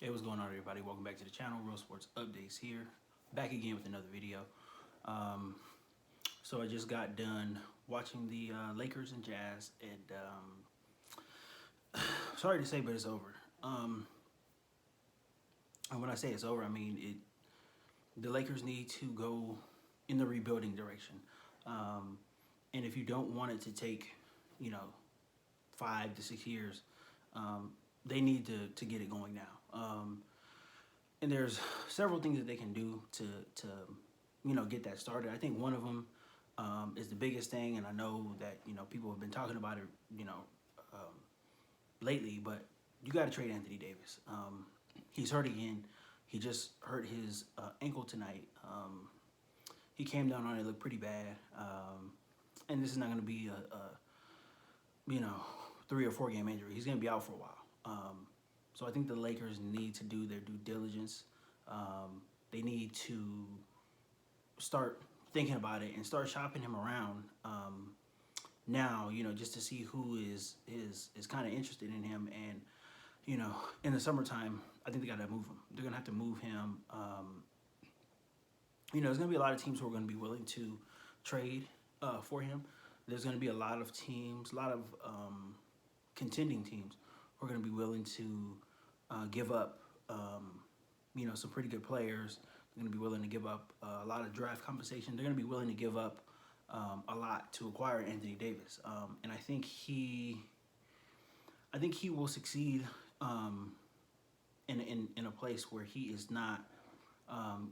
Hey, what's going on, everybody? Welcome back to the channel. Real Sports Updates here. Back again with another video. Um, so I just got done watching the Lakers and Jazz, and sorry to say, but it's over. And when I say it's over, I mean the Lakers need to go in the rebuilding direction. Um, and if you don't want it to take, you know, 5 to 6 years, um, they need to get it going now. And there's several things that they can do to get that started. I think one of them is the biggest thing, and I know that people have been talking about it um, lately, but you got to trade Anthony Davis. He's hurt again. He just hurt his ankle tonight. He came down on it, looked pretty bad, and this is not going to be a 3 or 4 game injury. He's going to be out for a while. So I think the Lakers need to do their due diligence. They need to start thinking about it and start shopping him around now. Just to see who is kind of interested in him. And in the summertime, I think they got to move him. They're gonna have to move him. There's gonna be a lot of teams who are gonna be willing to trade for him. There's gonna be a lot of teams, a lot of contending teams who are gonna be willing to give up, some pretty good players. They're going to be willing to give up a lot of draft compensation. They're going to be willing to give up a lot to acquire Anthony Davis, and I think he will succeed in a place where he is not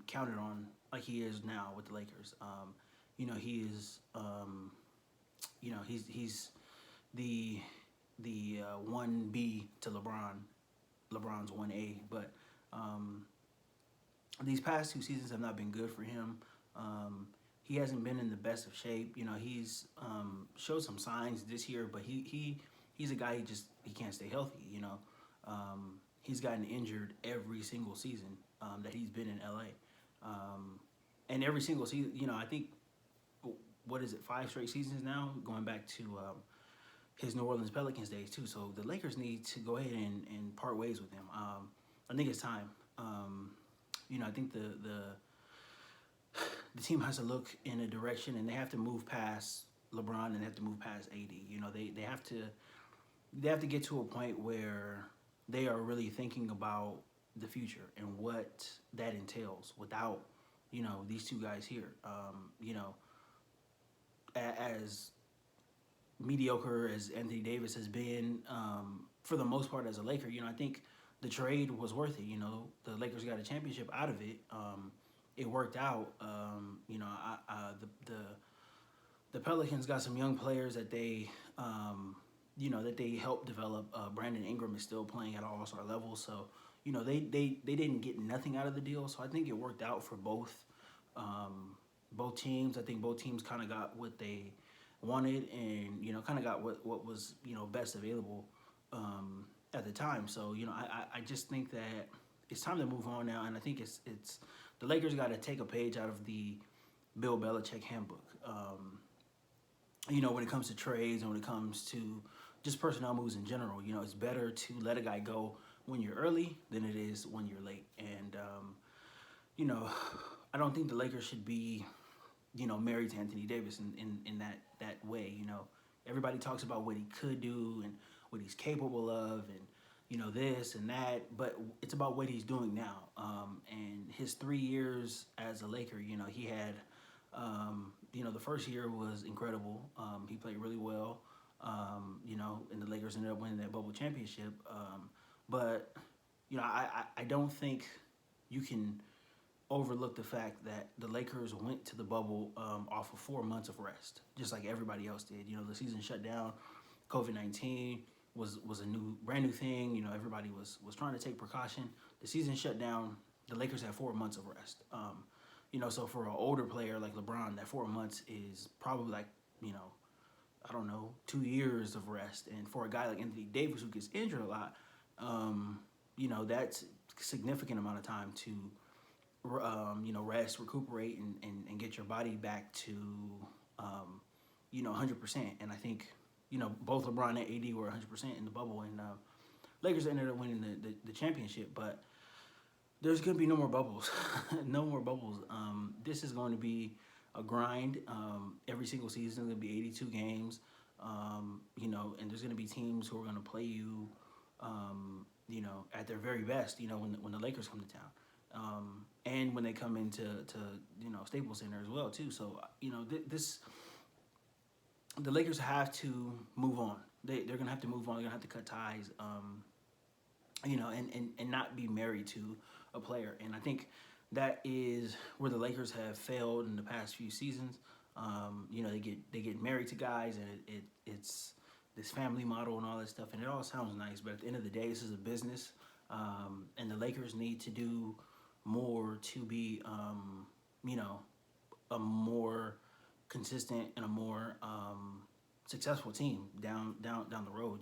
counted on like he is now with the Lakers. He is, he's the 1B to LeBron's 1A, but these past 2 seasons have not been good for him. He hasn't been in the best of shape. He's showed some signs this year, but he's a guy he can't stay healthy. He's gotten injured every single season that he's been in LA, and every single season. I think, what is it, 5 straight seasons now, going back to his New Orleans Pelicans days too. So the Lakers need to go ahead and part ways with him. I think it's time. I think the team has to look in a direction, and they have to move past LeBron, and they have to move past AD. They have to get to a point where they are really thinking about the future and what that entails without these two guys here. As mediocre as Anthony Davis has been, for the most part as a Laker, I think the trade was worth it. The Lakers got a championship out of it. It worked out. The Pelicans got some young players that they helped develop. Brandon Ingram is still playing at an all-star level, so they didn't get nothing out of the deal. So I think it worked out for both teams. I think both teams kind of got what they wanted, and kind of got what was best available at the time. So I just think that it's time to move on now, and I think it's the Lakers got to take a page out of the Bill Belichick handbook. When it comes to trades and when it comes to just personnel moves in general, it's better to let a guy go when you're early than it is when you're late. And I don't think the Lakers should be married to Anthony Davis in that way. Everybody talks about what he could do and what he's capable of, and this and that, but it's about what he's doing now. And his 3 years as a Laker, he had, the first year was incredible. He played really well, and the Lakers ended up winning that bubble championship. But I don't think you can overlook the fact that the Lakers went to the bubble off of 4 months of rest, just like everybody else did. The season shut down. COVID-19 was a brand new thing. Everybody was trying to take precaution. The season shut down. The Lakers had 4 months of rest. So for an older player like LeBron, that 4 months is probably like, I don't know, 2 years of rest. And for a guy like Anthony Davis, who gets injured a lot, that's a significant amount of time to rest, recuperate, and get your body back to 100%. And I think both LeBron and AD were 100% in the bubble, and Lakers ended up winning the championship. But there's gonna be no more bubbles, no more bubbles. This is going to be a grind. Every single season is gonna be 82 games. And there's gonna be teams who are gonna play you, at their very best. When the Lakers come to town, and when they come into Staples Center as well too. So this the Lakers have to move on. They're gonna have to move on. They're gonna have to cut ties. And not be married to a player. And I think that is where the Lakers have failed in the past few seasons. They get married to guys, and it's this family model and all that stuff, and it all sounds nice. But at the end of the day, this is a business, and the Lakers need to do more to be, a more consistent and a more successful team down the road.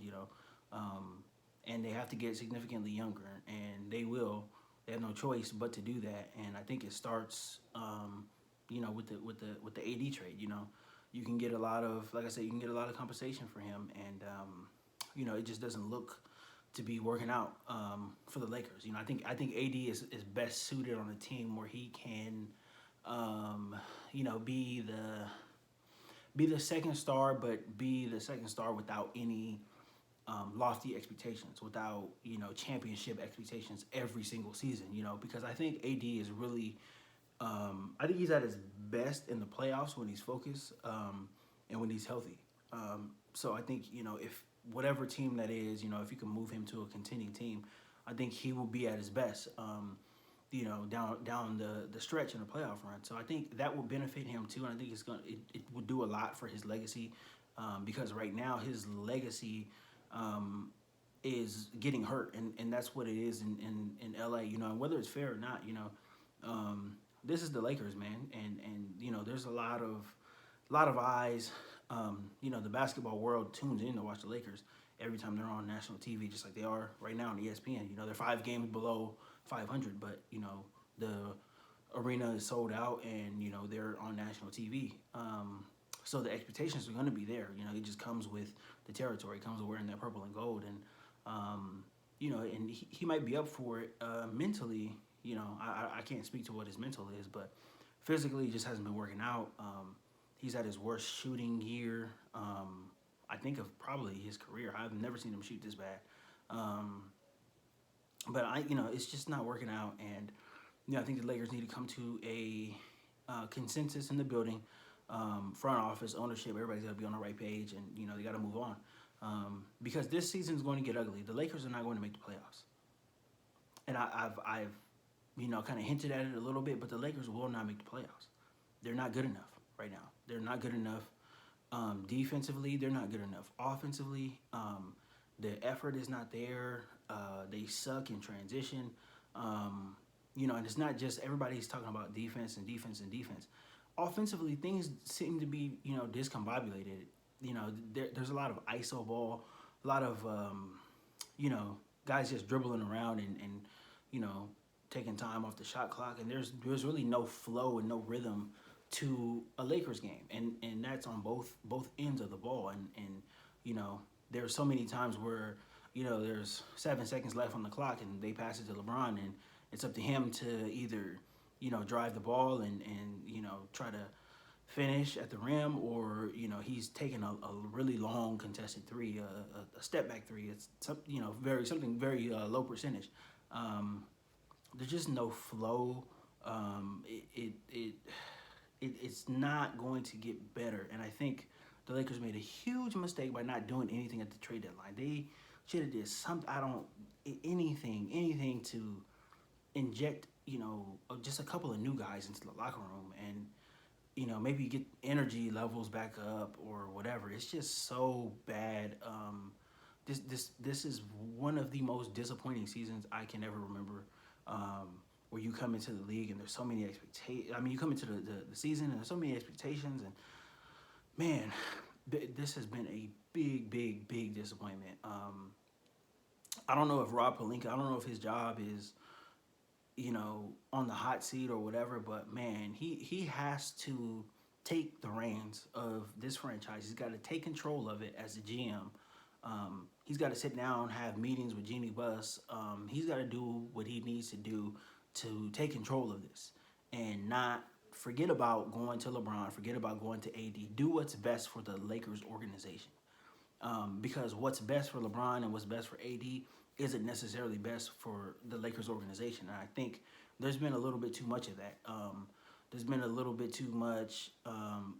And they have to get significantly younger, and they will. They have no choice but to do that, and I think it starts, with the AD trade. You can get a lot of, like I said, you can get a lot of compensation for him, and it just doesn't look to be working out for the Lakers. I think AD is best suited on a team where he can, be the second star, but be the second star without any lofty expectations, without championship expectations every single season. Because I think AD is really, I think he's at his best in the playoffs when he's focused, and when he's healthy. So I think if whatever team that is, if you can move him to a contending team, I think he will be at his best. Down the stretch in the playoff run. So I think that will benefit him too, and I think it will do a lot for his legacy, because right now his legacy is getting hurt, and that's what it is in LA. And whether it's fair or not, this is the Lakers, man, and there's a lot of eyes. The basketball world tunes in to watch the Lakers every time they're on national TV, just like they are right now on ESPN. They're 5 games below 500, but the arena is sold out, and they're on national TV. So the expectations are going to be there. It just comes with the territory. It comes with wearing that purple and gold, and and he might be up for it mentally. I can't speak to what his mental is, but physically, he just hasn't been working out. He's at his worst shooting year, I think, of probably his career. I've never seen him shoot this bad. But it's just not working out, and I think the Lakers need to come to a consensus in the building, front office, ownership. Everybody's got to be on the right page, and they got to move on, because this season is going to get ugly. The Lakers are not going to make the playoffs, and I've kind of hinted at it a little bit, but the Lakers will not make the playoffs. They're not good enough right now. They're not good enough defensively. They're not good enough offensively. The effort is not there. They suck in transition. And it's not just everybody's talking about defense and defense and defense. Offensively, things seem to be, discombobulated. There's a lot of iso ball, a lot of, guys just dribbling around and taking time off the shot clock. And there's really no flow and no rhythm to a Lakers game. And that's on both ends of the ball. And there's so many times where, there's 7 seconds left on the clock and they pass it to LeBron, and it's up to him to either, drive the ball and try to finish at the rim, or, he's taking a really long contested three, a step back three. It's, something very low percentage. There's just no flow. It's not going to get better. And I think the Lakers made a huge mistake by not doing anything at the trade deadline. They should have did anything to inject, just a couple of new guys into the locker room, and maybe get energy levels back up or whatever. It's just so bad. This is one of the most disappointing seasons I can ever remember. Where you come into the league and there's so many expectations. I mean, you come into the season and there's so many expectations, and man, this has been a big disappointment. I don't know if Rob Pelinka, I don't know if his job is, on the hot seat or whatever, but man, he has to take the reins of this franchise. He's got to take control of it as the GM. He's got to sit down, have meetings with Jeannie Buss. He's got to do what he needs to do to take control of this and not forget about going to LeBron, forget about going to AD. Do what's best for the Lakers organization. Because what's best for LeBron and what's best for AD isn't necessarily best for the Lakers organization. And I think there's been a little bit too much of that. There's been a little bit too much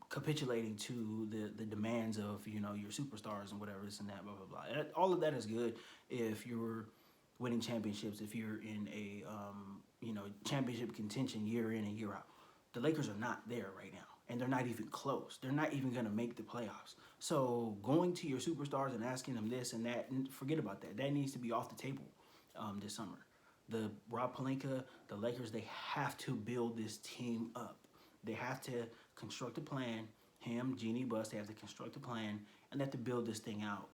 capitulating to the demands of your superstars and whatever this and that, blah blah blah. And all of that is good if you're winning championships, if you're in a championship contention year in and year out. The Lakers are not there right now, and they're not even close. They're not even going to make the playoffs. So going to your superstars and asking them this and that, and forget about that. That needs to be off the table this summer. The Rob Pelinka, the Lakers, they have to build this team up. They have to construct a plan. Him, Jeannie Buss, they have to construct a plan, and they have to build this thing out